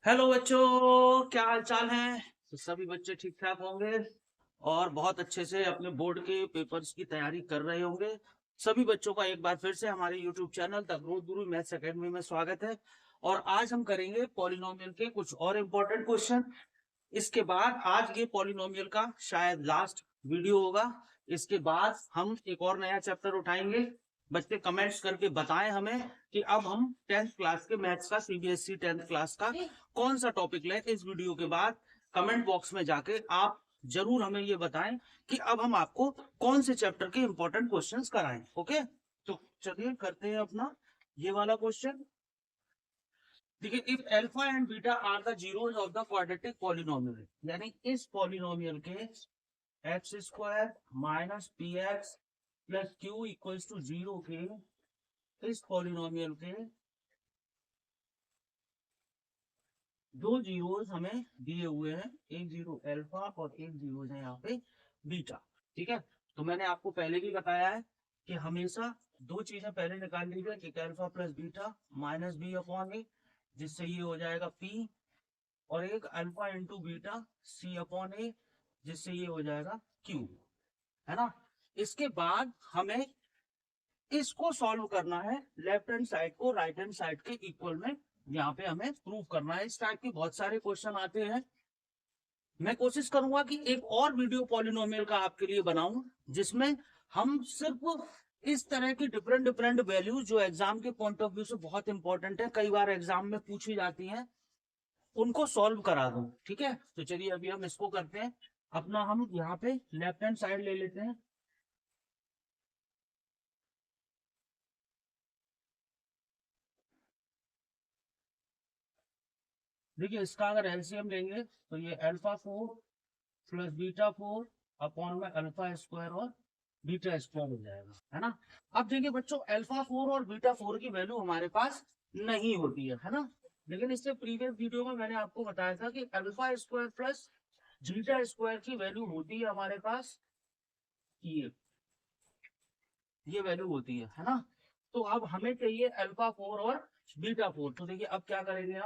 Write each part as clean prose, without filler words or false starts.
Hello बच्चों, क्या हाल चाल है। तो सभी बच्चे ठीक ठाक होंगे और बहुत अच्छे से अपने बोर्ड के पेपर्स की तैयारी कर रहे होंगे। सभी बच्चों का एक बार फिर से हमारे YouTube channel the Growth Guru Maths academy में स्वागत है। और आज हम करेंगे पॉलिनोमियल के कुछ और इम्पोर्टेंट क्वेश्चन। इसके बाद आज ये पॉलिनोमियल का शायद लास्ट वीडियो होगा। इसके बाद हम एक और नया चैप्टर उठाएंगे। बच्चे कमेंट्स करके बताएं हमें कि अब हम 10th क्लास के मैथ्स का सीबीएसई 10th क्लास का कौन सा टॉपिक लें। इस वीडियो के बाद कमेंट बॉक्स में जाके आप जरूर हमें ये बताएं कि अब हम आपको कौन से चैप्टर के इंपॉर्टेंट क्वेश्चंस कराएं। ओके, तो चलिए करते हैं अपना ये वाला क्वेश्चन। देखिए, if alpha and beta are the zeros of the quadratic polynomial, यानी इस पॉलिनोमियल के x square minus p x plus q equals to zero के इस पॉलिनोमियल के दो जीरोस हमें दिए हुए हैं, एक जीरो अल्फा और एक जीरो है यहाँ पे बीटा। ठीक है, तो मैंने आपको पहले भी बताया है कि हमेशा दो चीजें पहले निकाल लीजिए, एक alpha plus beta minus B upon A, जिससे ये हो जाएगा पी, और एक alpha into beta C upon A, जिससे ये हो जाएगा क्यू, है ना। इसके बाद हमें इसको सॉल्व करना है, लेफ्ट हैंड साइड को राइट हैंड साइड के इक्वल में यहाँ पे हमें प्रूव करना है। इस टाइप के बहुत सारे क्वेश्चन आते हैं। मैं कोशिश करूंगा कि एक और वीडियो पॉलिनोमियल का आपके लिए बनाऊं, जिसमें हम सिर्फ इस तरह की डिफरेंट डिफरेंट वैल्यूज जो एग्जाम के पॉइंट ऑफ व्यू से बहुत इंपॉर्टेंट है, कई बार एग्जाम में पूछी जाती हैं, उनको सॉल्व करा दूं। ठीक है, तो चलिए अभी हम इसको करते हैं। अपना हम यहाँ पे लेफ्ट हैंड साइड ले लेते हैं। देखिए, इसका अगर एलसीएम लेंगे तो ये अल्फा 4 प्लस बीटा 4 अपॉन में अल्फा स्क्वायर और बीटा स्क्वायर हो जाएगा, है ना। अब देखिए बच्चों, अल्फा 4 और बीटा 4 की वैल्यू हमारे पास नहीं होती है ना। लेकिन इससे प्रीवियस वीडियो में मैंने आपको बताया था कि alpha square plus beta square की वैल्यू होती है हमारे पास ये वैल्यू होती है ना। तो अब हमें चाहिए अल्फा 4 और बीटा 4। तो देखिए अब क्या करेंगे,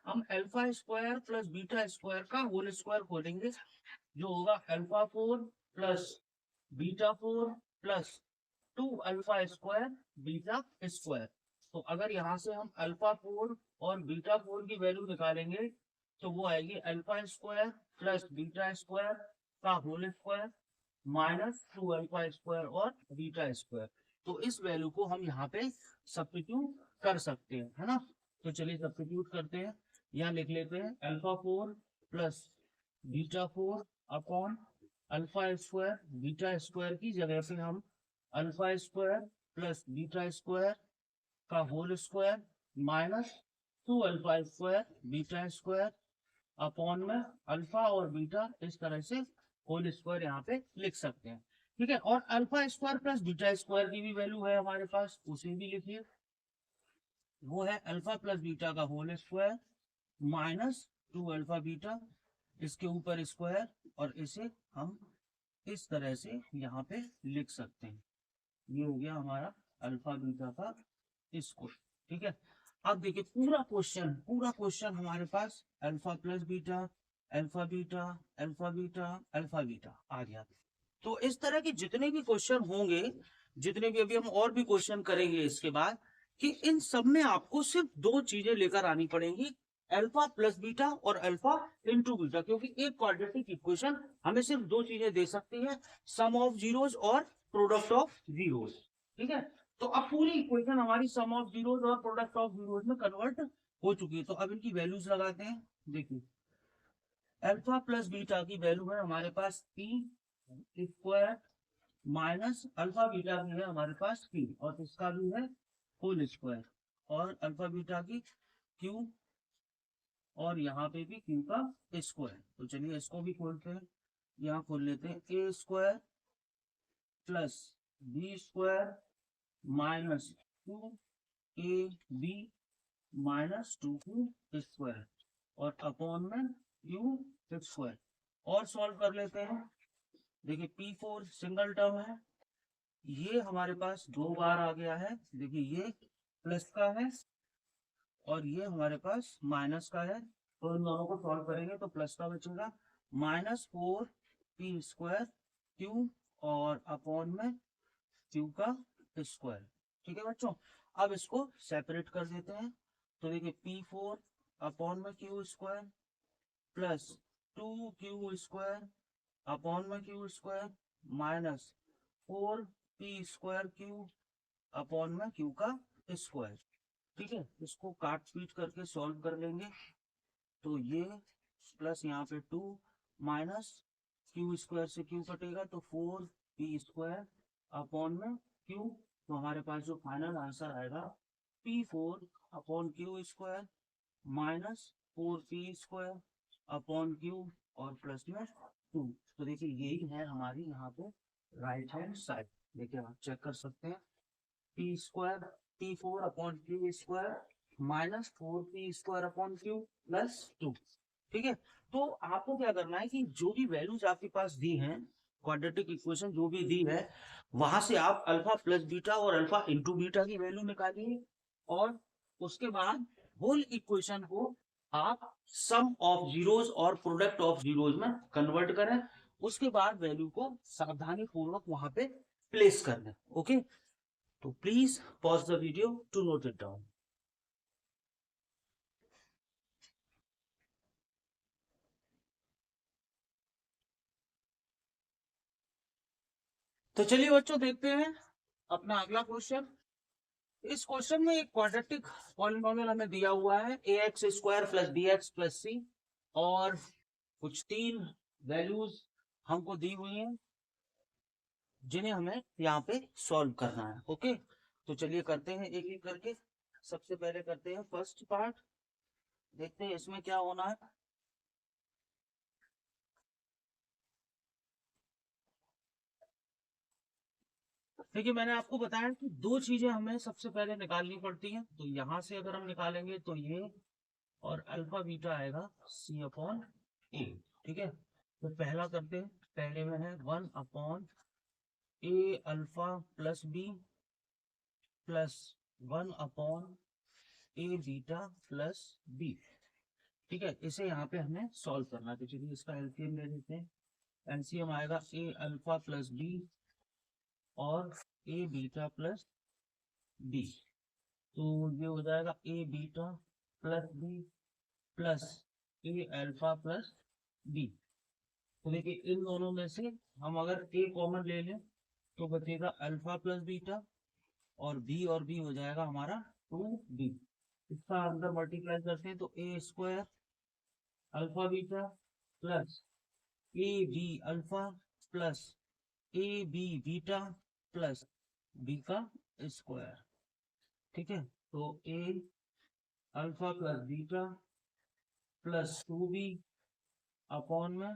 हम alpha square plus beta square का होल स्क्वायर खोलेंगे, जो होगा alpha 4 plus beta 4 plus 2 alpha square beta square. तो अगर यहाँ से हम अल्फा 4 और बीटा 4 की वैल्यू निकालेंगे तो वो आएगी alpha square plus beta square का whole square minus 2 alpha square और बीटा स्क्वायर। तो इस वैल्यू को हम यहाँ पे सब्स्टिट्यूट कर सकते हैं, है ना। तो चलिए सब्स्टिट्यूट करते हैं। यहाँ लिख लेते हैं alpha 4 plus beta 4 upon alpha square, beta square की जगह पे हम alpha square plus beta square का whole square minus 2 alpha square beta square upon में अल्फा और बीटा इस तरह से होल स्क्वायर यहाँ पे लिख सकते हैं। ठीक है, और alpha square plus beta square की भी वैल्यू है हमारे पास, उसे भी लिखिए। वो है अल्फा प्लस बीटा का whole square minus 2 alpha beta, इसके ऊपर स्क्वायर, और इसे हम इस तरह से यहाँ पे लिख सकते हैं। ये हो गया हमारा अल्फा बीटा का स्क्वायर। ठीक है, अब देखिए पूरा क्वेश्चन हमारे पास alpha plus beta alpha beta alpha beta alpha beta आ गया। तो इस तरह के जितने भी क्वेश्चन होंगे, जितने भी अभी हम और भी क्वेश्चन करेंगे इसके बाद, कि इन सब में आपको सिर्फ दो चीजें लेकर आनी पड़ेंगी, अल्फा प्लस बीटा और अल्फा इंटू बीटा, क्योंकि एक क्वाड्रेटिक इक्वेशन हमें सिर्फ दो चीजें दे सकती है, सम ऑफ जीरोस और प्रोडक्ट ऑफ जीरोस। ठीक है, तो अब पूरी इक्वेशन हमारी सम ऑफ जीरोस और प्रोडक्ट ऑफ जीरोस में कन्वर्ट हो चुकी है। तो अब इनकी वैल्यूज लगाते हैं। देखिए, अल्फा प्लस बीटा की वैल्यू है हमारे पास P square minus alpha beta की है हमारे पास पी, और इसका भी है होल स्क्वायर, और अल्फा बीटा की क्यू, और यहाँ पे भी क्यू का स्क्वायर। तो चलिए इसको भी खोलते हैं। यहाँ खोल लेते हैं A square plus B square minus 2ab minus 2q square, और अपॉन में यू स्क्वायर, और सॉल्व कर लेते हैं। देखिए P4 सिंगल टर्म है, ये हमारे पास दो बार आ गया है। देखिए ये प्लस का है और ये हमारे पास माइनस का है, तो इन दोनों को सॉल्व करेंगे तो प्लस का बचेगा -4p² क्यू और अपॉन में क्यू का स्क्वायर। ठीक है बच्चों, अब इसको सेपरेट कर देते हैं। तो देखिए p4 अपॉन में Q square plus 2q² upon में Q square minus 4p² Q upon में क्यू का स्क्वायर। ठीक है, इसको काट पीट करके सॉल्व कर लेंगे। तो ये प्लस यहाँ पे 2 माइनस क्यू स्क्वायर से क्यू कटेगा तो 4p² अपॉन में क्यू। तो हमारे पास जो फाइनल आंसर आएगा p4 upon Q minus 4p² upon Q और प्लस में 2। तो देखिए यही है हमारी यहाँ पे राइट हैंड साइड। देखिए आप चेक कर सकते हैं p² p4 upon Q minus 4p² upon Q plus 2। ठीक है, तो आपको क्या करना है कि जो भी वैल्यूज आपके पास दी हैं, क्वाड्रेटिक इक्वेशन जो भी दी है, वहां से आप अल्फा प्लस बीटा और अल्फा इंटू बीटा की वैल्यू निकालिए और उसके बाद होल इक्वेशन को आप सम ऑफ जीरोज और प्रोडक्ट ऑफ जीरोज में कन्वर्ट करें। उसके बाद वैल्यू को सावधानी पूर्वक वहां पे प्लेस कर दें। ओके, तो please pause the video to note it down. तो चलिए बच्चों देखते हैं अपना अगला क्वेश्चन। इस क्वेश्चन में एक क्वाड्रेटिक पॉलिनोमियल हमें दिया हुआ है ax² plus bx plus c और कुछ 3 वैल्यूज हमको दी हुई हैं जिन्हें हमें यहाँ पे सॉल्व करना है। ओके, तो चलिए करते हैं एक एक करके। सबसे पहले करते हैं फर्स्ट पार्ट, देखते हैं इसमें क्या होना है। देखिए मैंने आपको बताया कि 2 चीजें हमें सबसे पहले निकालनी पड़ती हैं। तो यहां से अगर हम निकालेंगे तो ये और अल्फा बीटा आएगा c/a। ठीक है, तो पहला करते हैं। पहले में है 1/a alpha plus b plus 1/a beta plus b। ठीक है, इसे यहाँ पे हमें सॉल्व करना है। तो चलिए इसका एलसीएम ले लेते हैं। एलसीएम आएगा a अल्फा प्लस b और a बीटा प्लस b। तो ये हो जाएगा a beta plus b plus a alpha plus b। तो देखिए इन दोनों में से हम अगर a कॉमन ले लें तो बचेगा अल्फा प्लस बीटा और b हो जाएगा हमारा 2b। इसका अंदर मल्टीप्लाई करते हैं तो a² alpha beta plus A B alpha plus A B beta plus B का स्क्वायर। ठीक है, तो A alpha plus beta plus 2b upon में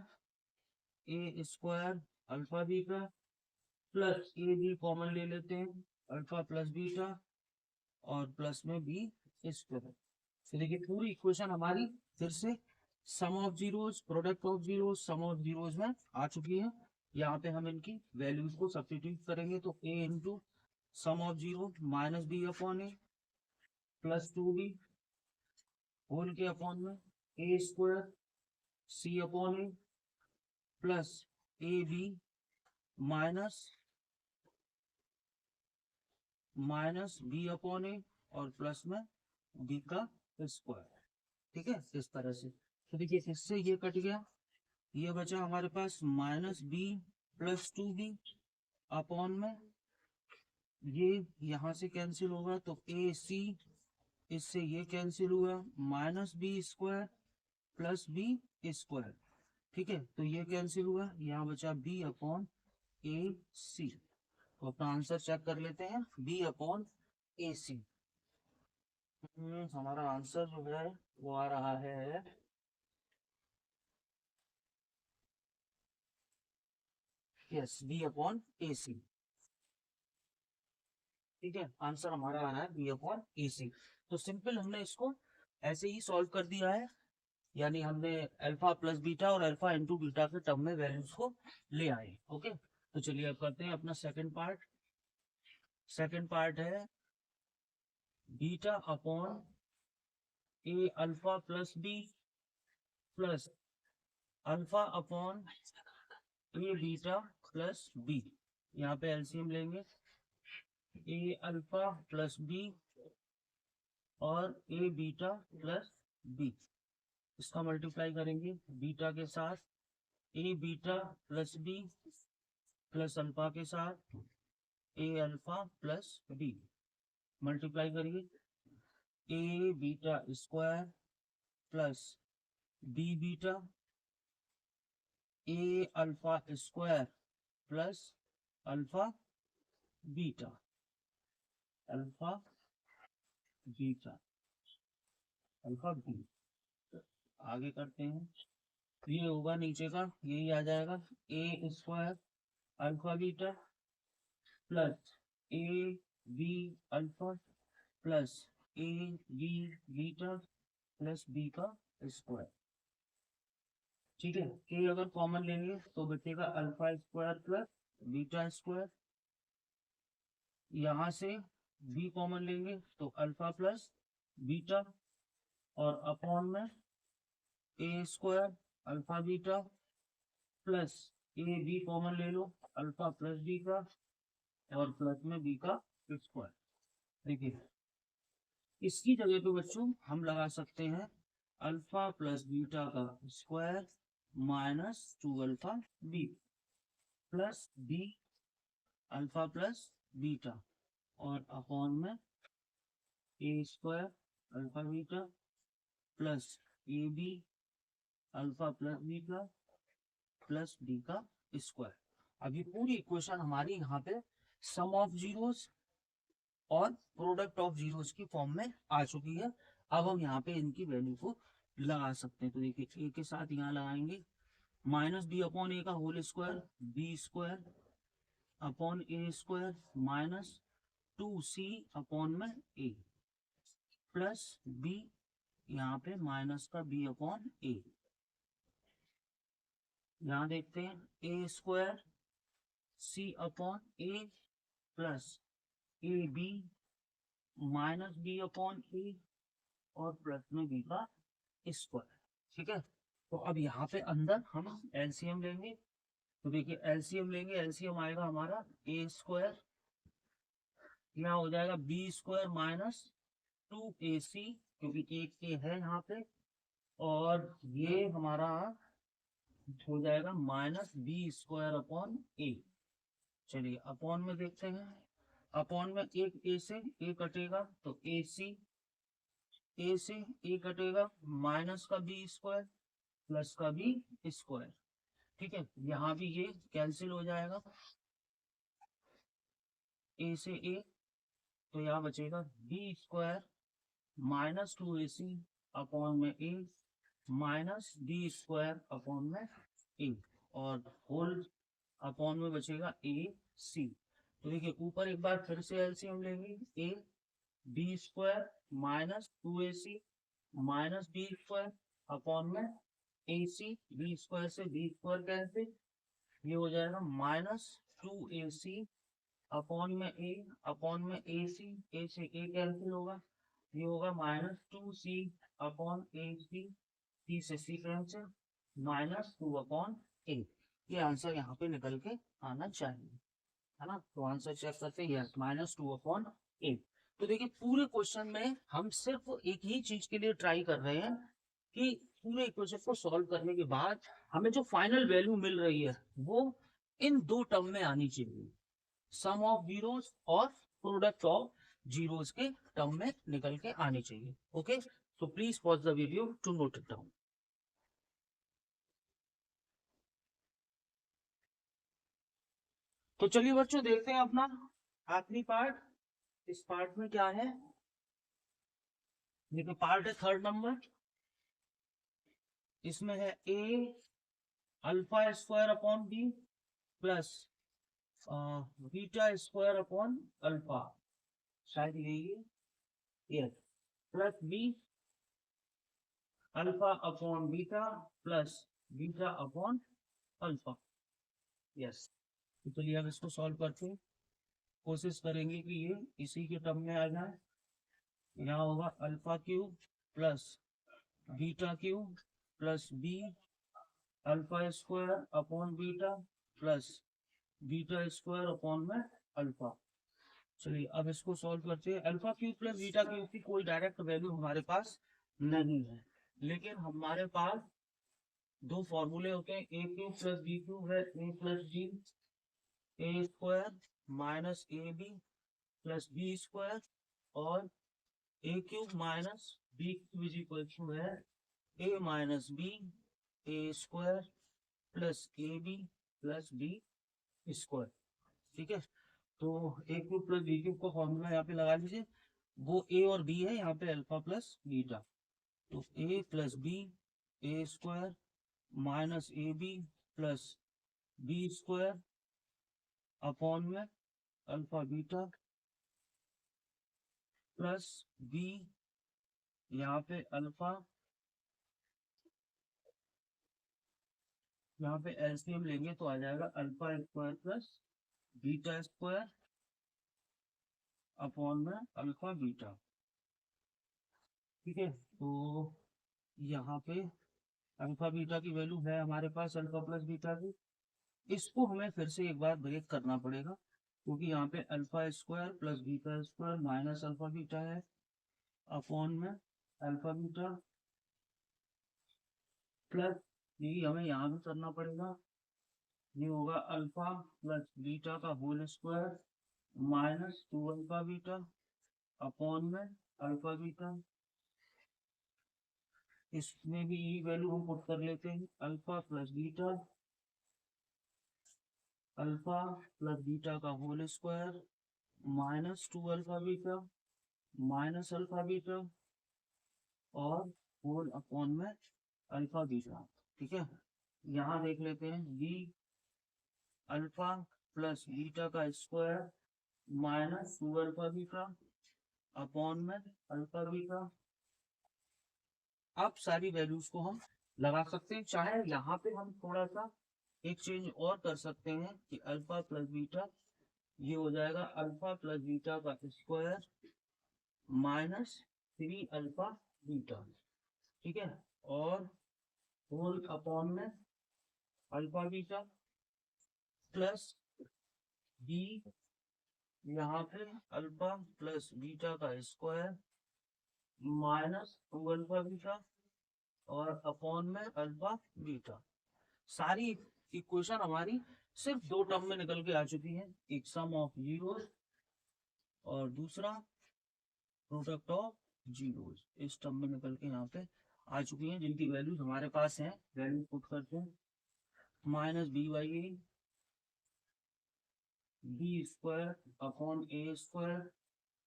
a² alpha beta plus A B common ले लेते हैं अल्फा प्लस बीटा और plus में बी स्क्वायर। तो देखिए पूरी इक्वेशन हमारी फिर से sum of zeros product of zeros sum of zeros में आ चुकी है। यहाँ पे हम इनकी वैल्यूज को सब्स्टिट्यूट करेंगे तो a into sum of zero minus B upon A plus 2b whole के अपॉन में a² c upon A plus A B minus B upon A और प्लस में बी का स्क्वायर। ठीक है, इस तरह से। तो देखिए इससे ये कट गया, ये बचा हमारे पास minus B plus 2b upon में ये यहां से कैंसिल होगा तो ए सी इससे ये कैंसिल हुआ minus b² plus B square. ठीक है, तो ये कैंसिल हुआ, यहाँ बचा b अपॉन ए सी। तो अपना आंसर चेक कर लेते हैं b अपॉन ए सी। हमारा आंसर जो है वो आ रहा है यस बी अपॉन ए सी। ठीक है, आंसर हमारा आ रहा है बी अपॉन ए सी। तो सिंपल हमने इसको ऐसे ही सॉल्व कर दिया है, यानी हमने अल्फा प्लस बीटा और अल्फा इंटू बीटा के टर्म में वैल्यूज को ले आए। ओके, तो चलिए अब करते हैं अपना सेकंड पार्ट। सेकंड पार्ट है beta upon A alpha plus B plus alpha upon A beta plus B. यहाँ पे एलसीएम लेंगे, ए अल्फा प्लस बी और ए बीटा प्लस बी, इसका मल्टीप्लाई करेंगे बीटा के साथ, A beta plus B plus alpha के साथ A alpha plus B, multiply करिए A beta square plus B beta, A alpha square plus alpha beta, alpha beta, alpha B. आगे करते हैं, ये होगा नीचे का, यही आ जाएगा A square alpha beta plus A B alpha plus A B beta plus B का स्क्वायर। ठीक है, के अगर कॉमन लेंगे तो बचेगा alpha square plus beta square, यहाँ से बी कॉमन लेंगे तो अल्फा प्लस बीटा, और अपॉन में A square alpha beta plus A B common ले लो अल्फा प्लस बी का, और प्लस में बी का स्क्वायर। देखिए इसकी जगह पे बच्चों हम लगा सकते हैं अल्फा प्लस बीटा का square minus 2 alpha B plus B alpha plus beta, और अपॉन में A square alpha beta plus A B alpha plus beta plus B का स्क्वायर। अभी पूरी इक्वेशन हमारी यहाँ पे सम ऑफ जीरोस और प्रोडक्ट ऑफ जीरोस की फॉर्म में आ चुकी है। अब हम यहाँ पे इनकी वैल्यू को लगा सकते हैं, तो देखिए ए के साथ यहाँ लगाएंगे माइनस बी अपॉन ए का whole square, B square upon A square minus 2c upon में ए प्लस बी, यहाँ पे माइनस का बी अपॉन ए। यहाँ देखते हैं A square C upon A plus A B minus B upon A और plus में बी का स्क्वायर। ठीक है, तो अब यहाँ पे अंदर हम एलसीएम लेंगे, तो देखिए एलसीएम लेंगे, एलसीएम आएगा हमारा ए स्क्वायर, यहाँ हो जाएगा बी स्क्वायर माइनस 2ac क्योंकि एक के है यहाँ पे, और ये हमारा हो जाएगा माइनस बी स्क्वायर अपॉन ए। चलिए अपॉन में देखते हैं, अपॉन में एक ए से ए कटेगा तो ए सी, ए से ए कटेगा माइनस का बी स्क्वायर प्लस का बी स्क्वायर। ठीक है, यहाँ भी ये कैंसिल हो जाएगा ए से ए, तो यहाँ बचेगा B square minus 2ac upon में ए माइनस बी स्क्वायर अपॉन में ए, और होल अपॉन में बचेगा ए सी। तो देखिए ऊपर एक बार फिर से एलसीएम लेंगे, a B square minus 2ac minus b square upon में ए सी, बी स्क्वायर से बी स्क्वायर कैंसिल, ये हो जाएगा माइनस 2ac अपॉन में ए सी, ए से ए कैंसिल होगा, ये होगा माइनस 2c अपॉन ए सी, सी से सी कैंसिल माइनस 2 अपॉन ए। ये आंसर यहाँ पे निकल के आना चाहिए, है ना। तो आंसर चेक करते हैं, यस माइनस 2 अपॉन ए। तो देखिए पूरे क्वेश्चन में हम सिर्फ एक ही चीज के लिए ट्राई कर रहे हैं कि पूरे इक्वेशन को सॉल्व करने के बाद हमें जो फाइनल वैल्यू मिल रही है वो इन दो टर्म में आनी चाहिए, सम ऑफ जीरोस और प्रोडक्ट ऑफ जीरोस के टर्म में निकल के आनी चाहिए। Okay, so please pause the video to note it down. तो चलिए बच्चों देखते हैं अपना आखिरी पार्ट। इस पार्ट में क्या है, देखिए पार्ट है 3rd नंबर, इसमें है A alpha square upon B plus beta square upon alpha, शायद यही है, plus B alpha upon beta plus beta upon alpha. Yes, तो चलिए अब इसको सॉल्व करते हैं, कोशिश करेंगे कि ये इसी के टर्म में आ जाए। यहाँ होगा alpha cube plus beta cube plus B alpha square upon beta plus beta square upon में अल्फा। चलिए अब इसको सॉल्व करते हैं। Alpha cube plus beta cube की कोई डायरेक्ट वैल्यू हमारे पास नहीं है, लेकिन हमारे पास दो फॉर्मूले होते हैं, A cube plus B cube है, A plus B A square minus A B plus B square, और A cube minus B cube is equal to है A minus B A square plus A B plus B square. ठीक है, तो A cube plus B cube का formula यहाँ पे लगा लीजिए, वो ए और बी है, यहाँ पे अल्फा प्लस बीटा, तो A plus B A square minus A B plus B square upon में अल्फा बीटा प्लस बी, यहाँ पे अल्फा, यहाँ पे एलसीएम लेंगे तो आ जाएगा alpha square plus beta square upon में अल्फा बीटा। ठीक है, तो यहाँ पे अल्फा बीटा की वैल्यू है हमारे पास अल्फा प्लस बीटा की, इसको हमें फिर से एक बार ब्रेक करना पड़ेगा, क्योंकि यहाँ पे alpha square plus beta square minus alpha beta है अपॉन में अल्फा बीटा प्लस ये हमें यहाँ भी करना पड़ेगा, ये होगा अल्फा प्लस बीटा का whole square minus 2 alpha beta upon में अल्फा बीटा। इसमें भी ये वैल्यू हम पुट कर लेते हैं, alpha plus beta, alpha plus beta का whole square minus 2 alpha beta minus alpha beta और होल अपॉन में अल्फा बीटा। ठीक है, यहाँ देख लेते हैं, बी अल्फा प्लस बीटा का square minus 2 alpha beta upon में अल्फा बीटा। अब सारी वैल्यूज को हम लगा सकते हैं, चाहे यहाँ पे हम थोड़ा सा एक चेंज और कर सकते हैं कि अल्फा प्लस बीटा ये हो जाएगा अल्फा प्लस बीटा का स्क्वायर माइनस 3 अल्फा बीटा। ठीक है, और होल अपॉन में अल्फा बीटा प्लस बी, यहाँ पे अल्फा प्लस बीटा का स्क्वायर माइनस 2 अल्फा बीटा और अपॉन में अल्फा बीटा। सारी इक्वेशन हमारी सिर्फ दो टर्म में निकल के आ चुकी है, एक सम ऑफ जीरोस और दूसरा प्रोडक्ट ऑफ जीरोस, इस टर्म में निकल के यहाँ पे आ चुकी हैं, जिनकी वैल्यूज हमारे पास हैं। वैल्यू पुट करते हैं, minus B by A B square upon A square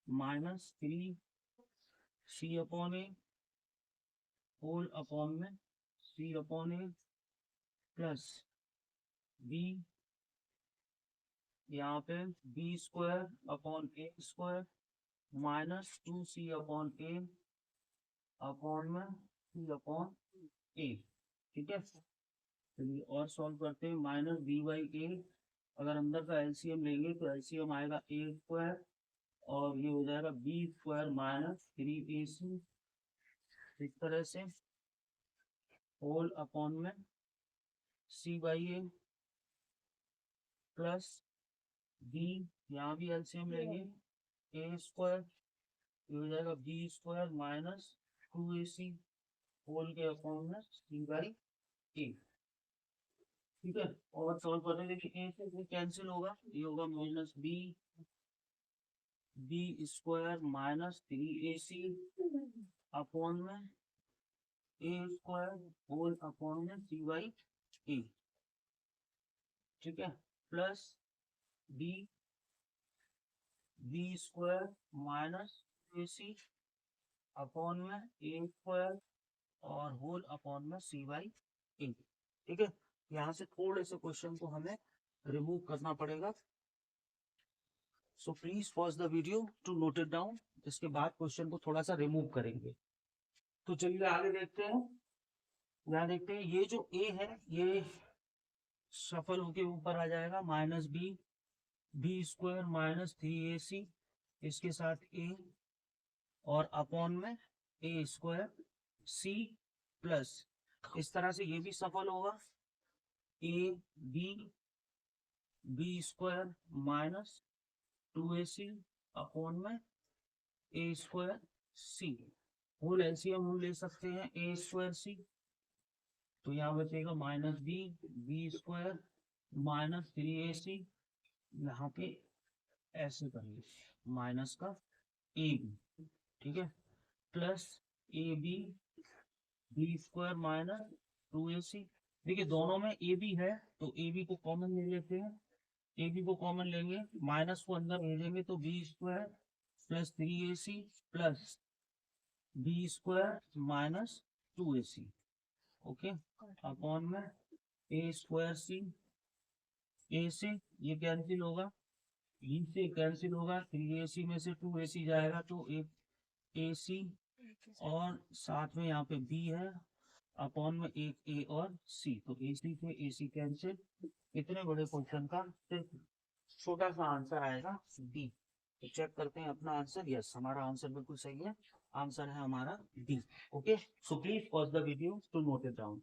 minus 3 C upon A whole upon में C upon A plus B, यहाँ पे B square upon A square minus 2c upon A upon में C upon ए। ठीक है, चलिए और solve करते हैं, माइनस बी बाई ए, अगर अंदर का एलसीएम लेंगे तो एलसीएम आएगा ए स्क्वायर और ये हो जाएगा बी स्क्वायर माइनस 3ac, इस तरह से होल अपॉन में C by A plus B, यहाँ भी एलसीएम लेंगे ए स्क्वायर, ये हो जाएगा B square minus 2ac whole के अपॉन में सी बाई ए। ठीक है, और सॉल्व करने देखिए, ए से कैंसिल होगा, ये होगा minus B B square minus 3ac upon में ए स्क्वायर होल अपॉन में सी बाई ए। ठीक है, plus B B square minus ac upon में ए स्क्वायर और होल अपॉन में सी बाई ए। ठीक है, यहाँ से थोड़े से क्वेश्चन को हमें रिमूव करना पड़ेगा, so please pause the video to note it down, इसके बाद क्वेश्चन को थोड़ा सा रिमूव करेंगे। तो चलिए आगे देखते हैं, यहाँ देखते हैं, ये जो ए है ये सफल होके ऊपर आ जाएगा, minus B B square minus 3ac, इसके साथ ए और अपॉन में ए स्क्वायर सी प्लस इस तरह से ये भी सफल होगा, A B square minus 2ac upon में A square C, whole LCM हम ले सकते हैं ए स्क्वायर सी, तो यहाँ बचेगा minus b square minus 3ac, यहाँ पे ऐसे करेंगे माइनस का ए बी, ठीक है, plus A B square minus 2ac। देखिए दोनों में ए बी है तो ए बी को कॉमन ले लेते हैं, ए बी को कॉमन लेंगे, माइनस को अंदर भेजेंगे तो B square plus 3ac plus B square minus 2ac, okay, upon में ए स्क्वायर सी, ए से ये कैंसिल होगा, बी से कैंसिल होगा, 3ac में से 2ac जाएगा तो एक ac और साथ में यहाँ पे बी है, अपॉन में एक ए और सी, तो ac से ac कैंसिल। इतने बड़े क्वेश्चन का सिर्फ छोटा सा आंसर आएगा बी। तो चेक करते हैं अपना आंसर, यस हमारा आंसर बिल्कुल सही है, आंसर है हमारा D. Okay, so please pause the video to note it down.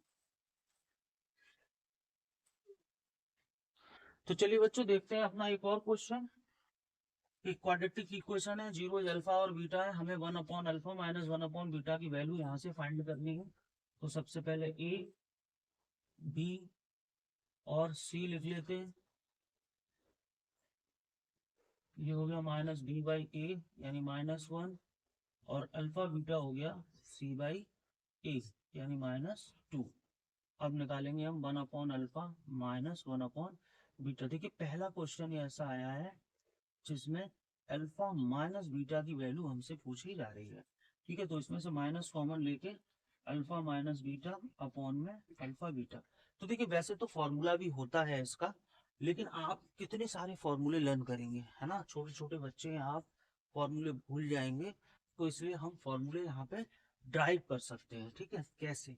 तो चलिए बच्चों देखते हैं अपना एक और क्वेश्चन। एक क्वाड्रेटिक इक्वेशन है, जीरो अल्फा और बीटा है, हमें 1 upon alpha minus 1 upon beta की वैल्यू यहाँ से फाइंड करनी है। तो सबसे पहले ए बी और सी लिख लेते हैं, ये हो गया माइनस बी बाई ए यानी -1, और अल्फा बीटा हो गया सी बाई ए यानी -2। अब निकालेंगे हम 1 upon alpha minus 1 upon beta. देखिए पहला क्वेश्चन ऐसा आया है जिसमें अल्फा माइनस बीटा की वैल्यू हमसे पूछी जा रही है, ठीक है, तो इसमें से माइनस कॉमन लेके अल्फा माइनस बीटा अपॉन में अल्फा बीटा। तो देखिए वैसे तो फॉर्मूला भी होता है इसका, लेकिन आप कितने सारे फॉर्मूले लर्न करेंगे, है ना, छोटे छोटे बच्चे हैं, आप फॉर्मूले भूल जाएंगे, तो इसलिए हम फॉर्मूले यहाँ पे ड्राइव कर सकते हैं, ठीक है, कैसे।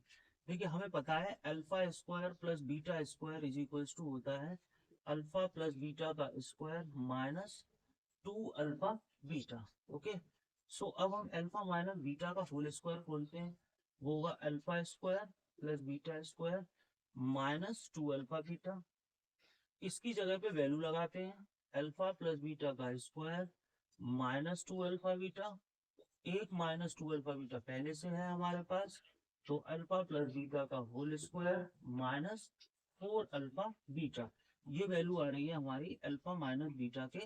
देखिए हमें पता है alpha square plus beta square is equals to होता है अल्फा प्लस बीटा का square minus 2 alpha beta, okay. So अब हम अल्फा माइनस बीटा का होल स्क्वायर खोलते हैं, वो होगा alpha square plus beta square minus 2 alpha beta. इसकी जगह पे वैल्यू लगाते हैं, अल्फा प्लस बीटा का स्क्वायर माइनस 2 अल्फा बीटा, एक माइनस 2 अल्फा बीटा पहले से है हमारे पास, तो अल्फा प्लस बीटा का whole square minus 4 alpha beta. ये वैल्यू आ रही है हमारी अल्फा माइनस बीटा के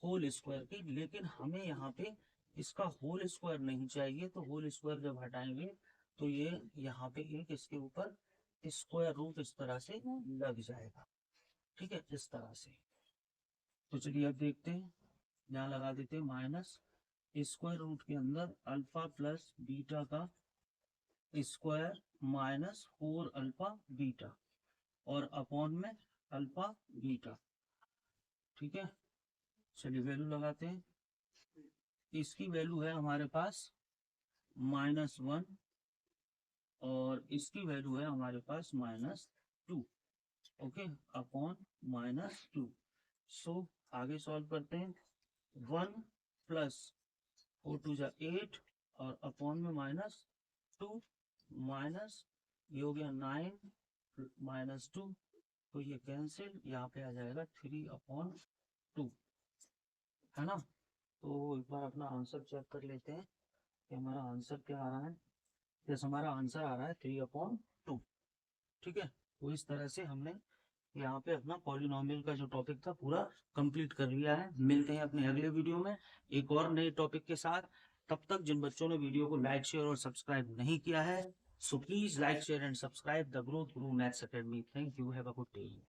होल स्क्वायर की, लेकिन हमें यहाँ पे इसका होल स्क्वायर नहीं चाहिए, तो होल स्क्वायर जब हटाएंगे तो ये यहाँ पे एक इसके ऊपर स्क्वायर रूट इस तरह से लग जाएगा, ठीक है, इस तरह से। तो चलिए अब देखते हैं, यहाँ लगा देते हैं माइनस स्क्वायर रूट के अंदर अल्फा प्लस बीटा का स्क्वायर माइनस 4 अल्फा बीटा और अपॉन में अल्फा बीटा, ठीक है। चलिए वैल्यू लगाते हैं, इसकी वैल्यू है हमारे पास -1 और इसकी वैल्यू है हमारे पास -2, ओके, अपॉन -2। सो आगे सॉल्व करते हैं, 1 प्लस 4 2 जा 8 और अपॉन में -2 माइनस ये हो गया 9 -2, तो ये कैंसिल, यहाँ पे आ जाएगा 3/2, है ना। तो एक बार अपना आंसर चेक कर लेते हैं कि हमारा आंसर क्या आ रहा है। जैसे हमारा आंसर आ रहा है 3/2, ठीक है। तो इस तरह से हमने यहाँ पे अपना पॉलिनोमियल का जो टॉपिक था पूरा कंप्लीट कर लिया है। मिलते हैं अपने अगले वीडियो में एक और नए टॉपिक के साथ। तब तक जिन बच्चों ने वीडियो को लाइक शेयर और सब्सक्राइब नहीं किया है, so please like share and subscribe the Growth Guru Maths Academy. Thank you, have a good day.